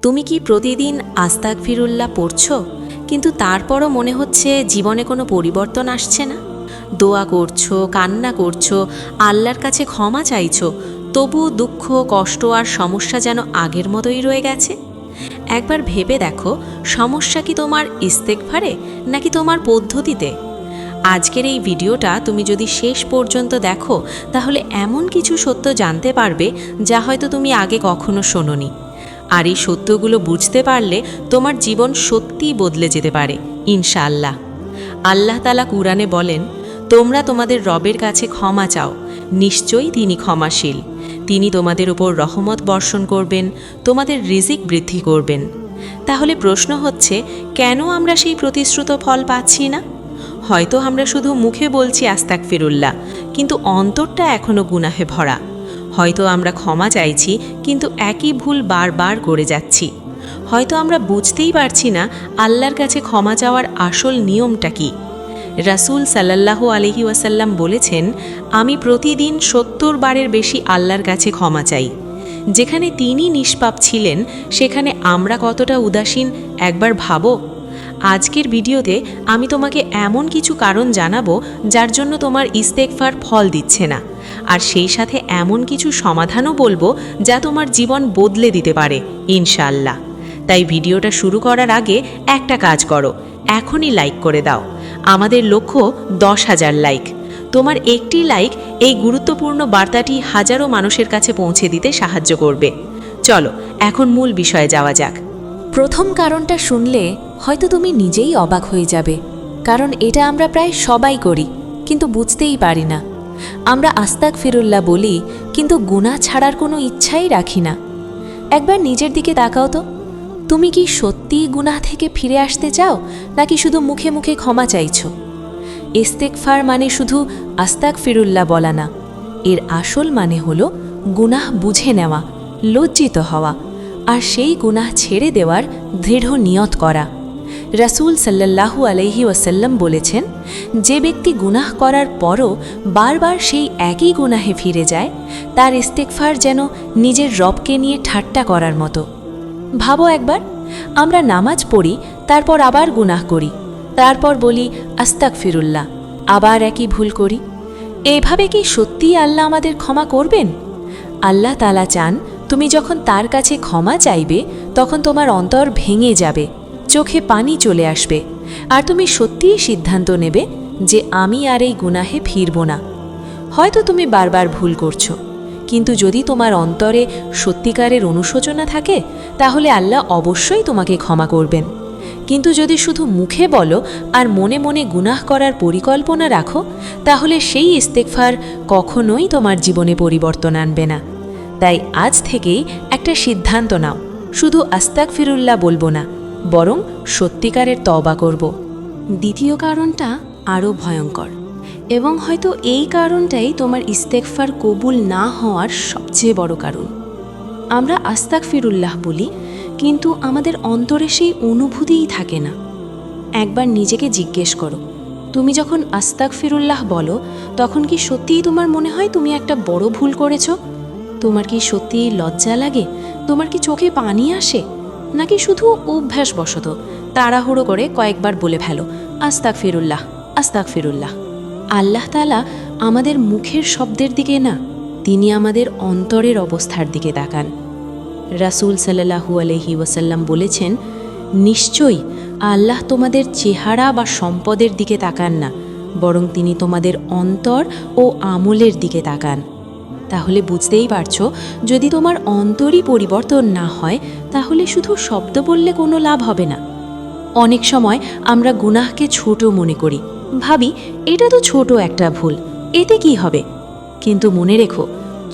তুমি কি প্রতিদিন আস্তাগফিরুল্লাহ পড়ছো, কিন্তু তারপরও মনে হচ্ছে জীবনে কোনো পরিবর্তন আসছে না? দোয়া করছো, কান্না করছো, আল্লাহর কাছে ক্ষমা চাইছো, তবুও দুঃখ, কষ্ট আর সমস্যা যেন আগের মতোই রয়ে গেছে। একবার ভেবে দেখো, সমস্যা কি তোমার ইস্তেগফারে নাকি তোমার পদ্ধতিতে? আজকের এই ভিডিওটা তুমি যদি শেষ পর্যন্ত দেখো, তাহলে এমন কিছু সত্য জানতে পারবে যা হয়তো তুমি আগে কখনো শোনোনি। আর এই সত্যগুলো বুঝতে পারলে তোমার জীবন সত্যিই বদলে যেতে পারে ইনশাআল্লাহ। আল্লাহ তাআলা কুরআনে বলেন, তোমরা তোমাদের রবের কাছে ক্ষমা চাও, নিশ্চয়ই তিনি ক্ষমাশীল। তিনি তোমাদের উপর রহমত বর্ষণ করবেন, তোমাদের রিজিক বৃদ্ধি করবেন। তাহলে প্রশ্ন হচ্ছে, কেন আমরা সেই প্রতিশ্রুত ফল পাচ্ছি না? হয়তো আমরা শুধু মুখে বলছি আস্তাগফিরুল্লাহ, কিন্তু অন্তরটা এখনও গুনাহে ভরা। হয়তো আমরা ক্ষমা চাইছি, কিন্তু একই ভুল বারবার করে যাচ্ছি। হয়তো আমরা বুঝতেই পারছি না আল্লাহর কাছে ক্ষমা চাওয়ার আসল নিয়মটা কি। রাসূল সাল্লাল্লাহু আলাইহি ওয়াসাল্লাম বলেছেন, আমি প্রতিদিন ৭০ বারের বেশি আল্লাহর কাছে ক্ষমা চাই। যেখানে তিনি নিষ্পাপ ছিলেন, সেখানে আমরা কতটা উদাসীন একবার ভাবো। আজকের ভিডিওতে আমি তোমাকে এমন কিছু কারণ জানাবো যার জন্য তোমার ইস্তেগফার ফল দিচ্ছে না, আর সেই সাথে এমন কিছু সমাধানও বলবো যা তোমার জীবন বদলে দিতে পারে ইনশাআল্লাহ। তাই ভিডিওটা শুরু করার আগে একটা কাজ করো, এখনই লাইক করে দাও। আমাদের লক্ষ্য 10,000 লাইক। তোমার একটি লাইক এই গুরুত্বপূর্ণ বার্তাটি হাজারো মানুষের কাছে পৌঁছে দিতে সাহায্য করবে। চলো এখন মূল বিষয়ে যাওয়া যাক। প্রথম কারণটা শুনলে হয়তো তুমি নিজেই অবাক হয়ে যাবে, কারণ এটা আমরা প্রায় সবাই করি, কিন্তু বুঝতেই পারি না। আমরা আস্তাগফিরুল্লাহ বলি, কিন্তু গুনাহ ছাড়ার কোনো ইচ্ছাই রাখি না। একবার নিজের দিকে তাকাও তো, তুমি কি সত্যিই গুনাহ থেকে ফিরে আসতে চাও, নাকি শুধু মুখে মুখে ক্ষমা চাইছো? ইস্তেগফার মানে শুধু আস্তাগফিরুল্লাহ বলা না, এর আসল মানে হলো গুনাহ বুঝে নেওয়া, লজ্জিত হওয়া, আর সেই গুনাহ ছেড়ে দেওয়ার দৃঢ় নিয়ত করা। রাসূল সাল্লাল্লাহু আলাইহি ওয়াসাল্লাম বলেছেন, যে ব্যক্তি গুনাহ করার পরও বারবার সেই একই গুনাহে ফিরে যায়, তার ইস্তেগফার যেন নিজের রবকে নিয়ে ঠাট্টা করার মতো। ভাবো একবার, আমরা নামাজ পড়ি, তারপর আবার গুনাহ করি, তারপর বলি আস্তাগফিরুল্লাহ, আবার একই ভুল করি। এভাবে কি সত্যিই আল্লাহ আমাদের ক্ষমা করবেন? আল্লাহ তাআলা চান তুমি যখন তার কাছে ক্ষমা চাইবে, তখন তোমার অন্তর ভেঙে যাবে, চোখে পানি চলে আসবে, আর তুমি সত্যিই সিদ্ধান্ত নেবে যে আমি আর এই গুনাহে ফিরব না। হয়তো তুমি বারবার ভুল করছো, কিন্তু যদি তোমার অন্তরে সত্যিকারের অনুশোচনা থাকে, তাহলে আল্লাহ অবশ্যই তোমাকে ক্ষমা করবেন। কিন্তু যদি শুধু মুখে বলো আর মনে মনে গুনাহ করার পরিকল্পনা রাখো, তাহলে সেই ইস্তেগফার কখনোই তোমার জীবনে পরিবর্তন আনবে না। তাই আজ থেকেই একটা সিদ্ধান্ত নাও, শুধু আস্তাগফিরুল্লাহ বলবো না, বরং সত্যিকারের তওবা করব। দ্বিতীয় কারণটা আরও ভয়ঙ্কর, এবং হয়তো এই কারণটাই তোমার ইস্তেগফার কবুল না হওয়ার সবচেয়ে বড় কারণ। আমরা আস্তাগফিরুল্লাহ বলি, কিন্তু আমাদের অন্তরে সেই অনুভূতিই থাকে না। একবার নিজেকে জিজ্ঞেস করো, তুমি যখন আস্তাগফিরুল্লাহ বলো, তখন কি সত্যিই তোমার মনে হয় তুমি একটা বড় ভুল করেছো? তোমার কি সত্যিই লজ্জা লাগে? তোমার কি চোখে পানি আসে? নাকি শুধু অভ্যাসবশত তাড়াহুড়ো করে কয়েকবার বলে ফেলো আস্তাগফিরুল্লাহ, আস্তাগফিরুল্লাহ? আল্লাহ তাআলা আমাদের মুখের শব্দের দিকে না, তিনি আমাদের অন্তরের অবস্থার দিকে তাকান। রাসূল সাল্লাল্লাহু আলাইহি ওয়াসাল্লাম বলেছেন, নিশ্চয়ই আল্লাহ তোমাদের চেহারা বা সম্পদের দিকে তাকান না, বরং তিনি তোমাদের অন্তর ও আমলের দিকে তাকান। তাহলে বুঝতেই পারছো, যদি তোমার অন্তরই পরিবর্তন না হয়, তাহলে শুধু শব্দ বললে কোনো লাভ হবে না। অনেক সময় আমরা গুনাহকে ছোট মনে করি, ভাবি এটা তো ছোট একটা ভুল, এতে কি হবে? কিন্তু মনে রেখো,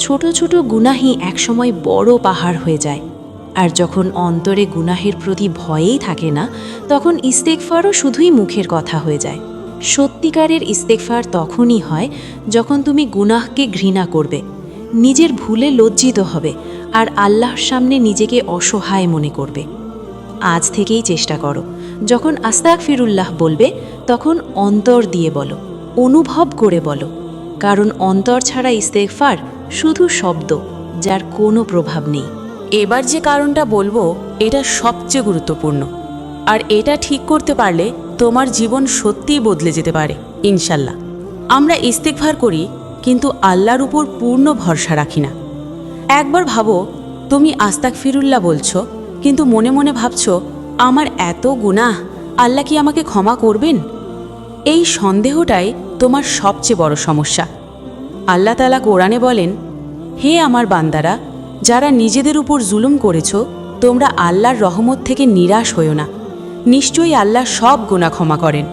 ছোট ছোট গুনাহই একসময় বড় পাহাড় হয়ে যায়। আর যখন অন্তরে গুনাহের প্রতি ভয়েই থাকে না, তখন ইস্তেগফারও শুধুই মুখের কথা হয়ে যায়। সত্যিকারের ইস্তেগফার তখনই হয় যখন তুমি গুনাহকে ঘৃণা করবে, নিজের ভুলে লজ্জিত হবে, আর আল্লাহর সামনে নিজেকে অসহায় মনে করবে। আজ থেকেই চেষ্টা করো, যখন আস্তাগফিরুল্লাহ বলবে, তখন অন্তর দিয়ে বলো, অনুভব করে বলো, কারণ অন্তর ছাড়া ইস্তেগফার শুধু শব্দ, যার কোনো প্রভাব নেই। এবার যে কারণটা বলবো এটা সবচেয়ে গুরুত্বপূর্ণ, আর এটা ঠিক করতে পারলে তোমার জীবন সত্যিই বদলে যেতে পারে ইনশাল্লাহ। আমরা ইস্তেগফার করি, কিন্তু আল্লাহর উপর পূর্ণ ভরসা রাখি না। একবার ভাবো, তুমি আস্তাগফিরুল্লাহ বলছো, কিন্তু মনে মনে ভাবছো আমার এত গুনাহ, আল্লাহ কি আমাকে ক্ষমা করবেন? এই সন্দেহটাই তোমার সবচেয়ে বড় সমস্যা। আল্লাহ তাআলা কোরআনে বলেন, হে আমার বান্দারা, যারা নিজেদের উপর জুলুম করেছো, তোমরা আল্লাহর রহমত থেকে নিরাশ হইও না। নিশ্চয়ই আল্লাহ সব গুনাহ ক্ষমা করেন।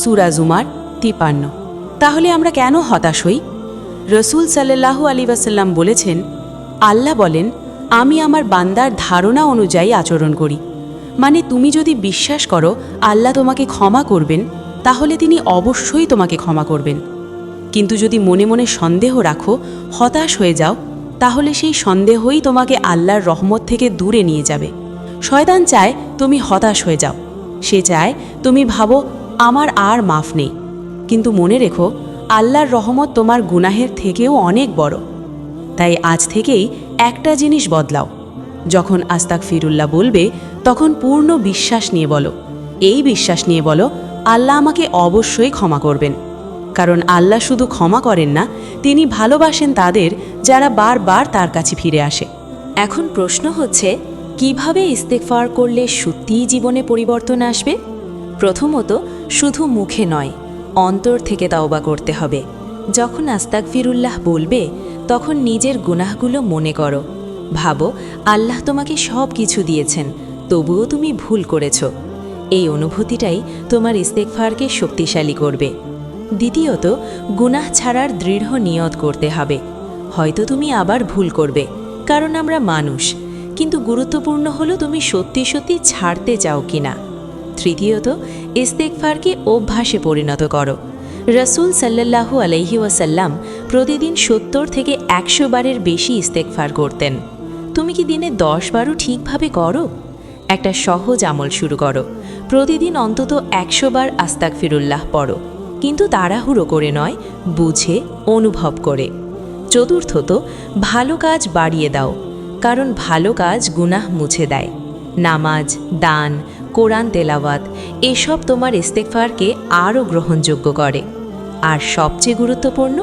সূরা জুমার 53। তাহলে আমরা কেন হতাশ হই? রসূল সাল্লাল্লাহু আলাইহি ওয়াসাল্লাম বলেছেন, আল্লাহ বলেন, আমি আমার বান্দার ধারণা অনুযায়ী আচরণ করি। মানে তুমি যদি বিশ্বাস করো আল্লাহ তোমাকে ক্ষমা করবেন, তাহলে তিনি অবশ্যই তোমাকে ক্ষমা করবেন। কিন্তু যদি মনে মনে সন্দেহ রাখো, হতাশ হয়ে যাও, তাহলে সেই সন্দেহই তোমাকে আল্লাহর রহমত থেকে দূরে নিয়ে যাবে। শয়তান চায় তুমি হতাশ হয়ে যাও। সে চায় তুমি ভাবো আমার আর মাফ নেই। কিন্তু মনে রেখো, আল্লাহর রহমত তোমার গুনাহের থেকেও অনেক বড়। তাই আজ থেকেই একটা জিনিস বদলাও। যখন আস্তাগফিরুল্লাহ বলবে, তখন পূর্ণ বিশ্বাস নিয়ে বলো। এই বিশ্বাস নিয়ে বলো, আল্লাহ আমাকে অবশ্যই ক্ষমা করবেন। কারণ আল্লাহ শুধু ক্ষমা করেন না, তিনি ভালোবাসেন তাদের যারা বারবার তার কাছে ফিরে আসে। এখন প্রশ্ন হচ্ছে, কিভাবে ইস্তেগফার করলে সত্যিই জীবনে পরিবর্তন আসবে? প্রথমত, শুধু মুখে নয়, অন্তর থেকে তওবা করতে হবে। যখন আস্তাগফিরুল্লাহ বলবে, তখন নিজের গুনাহগুলো মনে করো। ভাবো আল্লাহ তোমাকে সব কিছু দিয়েছেন, তবুও তুমি ভুল করেছ। এই অনুভূতিটাই তোমার ইস্তেগফারকে শক্তিশালী করবে। দ্বিতীয়ত, গুনাহ ছাড়ার দৃঢ় নিয়ত করতে হবে। হয়তো তুমি আবার ভুল করবে, কারণ আমরা মানুষ, কিন্তু গুরুত্বপূর্ণ হলো তুমি সত্যি সত্যি ছাড়তে চাও কিনা। তৃতীয়ত, ইস্তেগফারকে অভ্যাসে পরিণত করো। রসূল সাল্লাল্লাহু আলাইহি ওয়াসাল্লাম প্রতিদিন 70 থেকে 100 বারের বেশি ইস্তেগফার করতেন। তুমি কি দিনে 10-12 ঠিকভাবে করো? একটা সহজ আমল শুরু করো। প্রতিদিন অন্তত 100 বার আস্তাগফিরুল্লাহ পড়ো, কিন্তু তাড়াহুড়ো করে নয়, বুঝে অনুভব করে। চতুর্থত, ভালো কাজ বাড়িয়ে দাও, কারণ ভালো কাজ গুনাহ মুছে দেয়। নামাজ, দান, কোরআন তেলাওয়াত এসব তোমার ইস্তেগফারকে আরও গ্রহণযোগ্য করে। আর সবচেয়ে গুরুত্বপূর্ণ,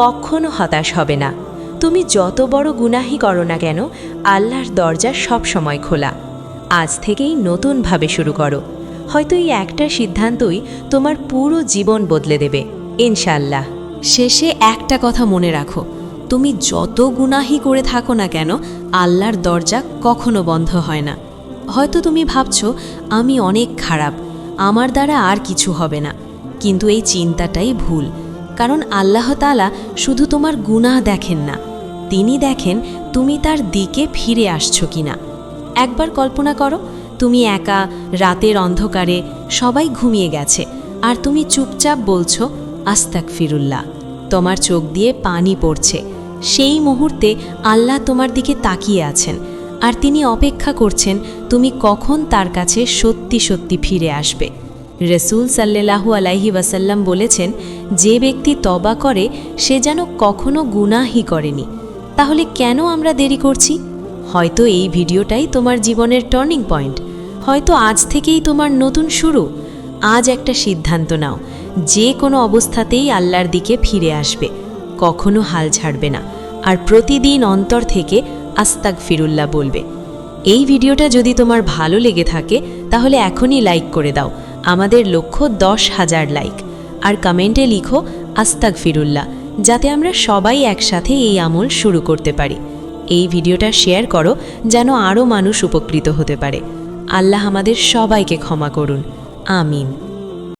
কখনো হতাশ হবে না। তুমি যত বড় গুনাহই করো না কেন, আল্লাহর দরজা সব সময় খোলা। আজ থেকেই নতুনভাবে শুরু করো। হয়তো এই একটা সিদ্ধান্তই তোমার পুরো জীবন বদলে দেবে ইনশাআল্লাহ। শেষে একটা কথা মনে রাখো, তুমি যত গুনাহি করে থাকো না কেন, আল্লাহর দরজা কখনো বন্ধ হয় না। হয়তো তুমি ভাবছো আমি অনেক খারাপ, আমার দ্বারা আর কিছু হবে না, কিন্তু এই চিন্তাটাই ভুল। কারণ আল্লাহ তাআলা শুধু তোমার গুনাহ দেখেন না, তিনি দেখেন তুমি তার দিকে ফিরে আসছো কিনা। একবার কল্পনা করো, তুমি একা রাতের অন্ধকারে, সবাই ঘুমিয়ে গেছে, আর তুমি চুপচাপ বলছো আস্তাগফিরুল্লাহ। তোমার চোখ দিয়ে পানি পড়ছে। সেই মুহূর্তে আল্লাহ তোমার দিকে তাকিয়ে আছেন, আর তিনি অপেক্ষা করছেন তুমি কখন তার কাছে সত্যি সত্যি ফিরে আসবে। রসূল সাল্লাল্লাহু আলাইহি ওয়াসাল্লাম বলেছেন, যে ব্যক্তি তওবা করে সে যেন কখনো গুনাহই করেনি। তাহলে কেন আমরা দেরি করছি? হয়তো এই ভিডিওটাই তোমার জীবনের টার্নিং পয়েন্ট। হয়তো আজ থেকেই তোমার নতুন শুরু। আজ একটা সিদ্ধান্ত নাও, যে কোনো অবস্থাতেই আল্লাহর দিকে ফিরে আসবে, কখনো হাল ছাড়বে না, আর প্রতিদিন অন্তর থেকে আস্তাগফিরুল্লাহ বলবে। এই ভিডিওটা যদি তোমার ভালো লেগে থাকে, তাহলে এখনই লাইক করে দাও। আমাদের লক্ষ্য 10,000 লাইক। আর কমেন্টে লিখো আস্তাগফিরুল্লাহ, যাতে আমরা সবাই একসাথে এই আমল শুরু করতে পারি। এই ভিডিওটা শেয়ার করো, যেন আরও মানুষ উপকৃত হতে পারে। আল্লাহ আমাদের সবাইকে ক্ষমা করুন। আমিন।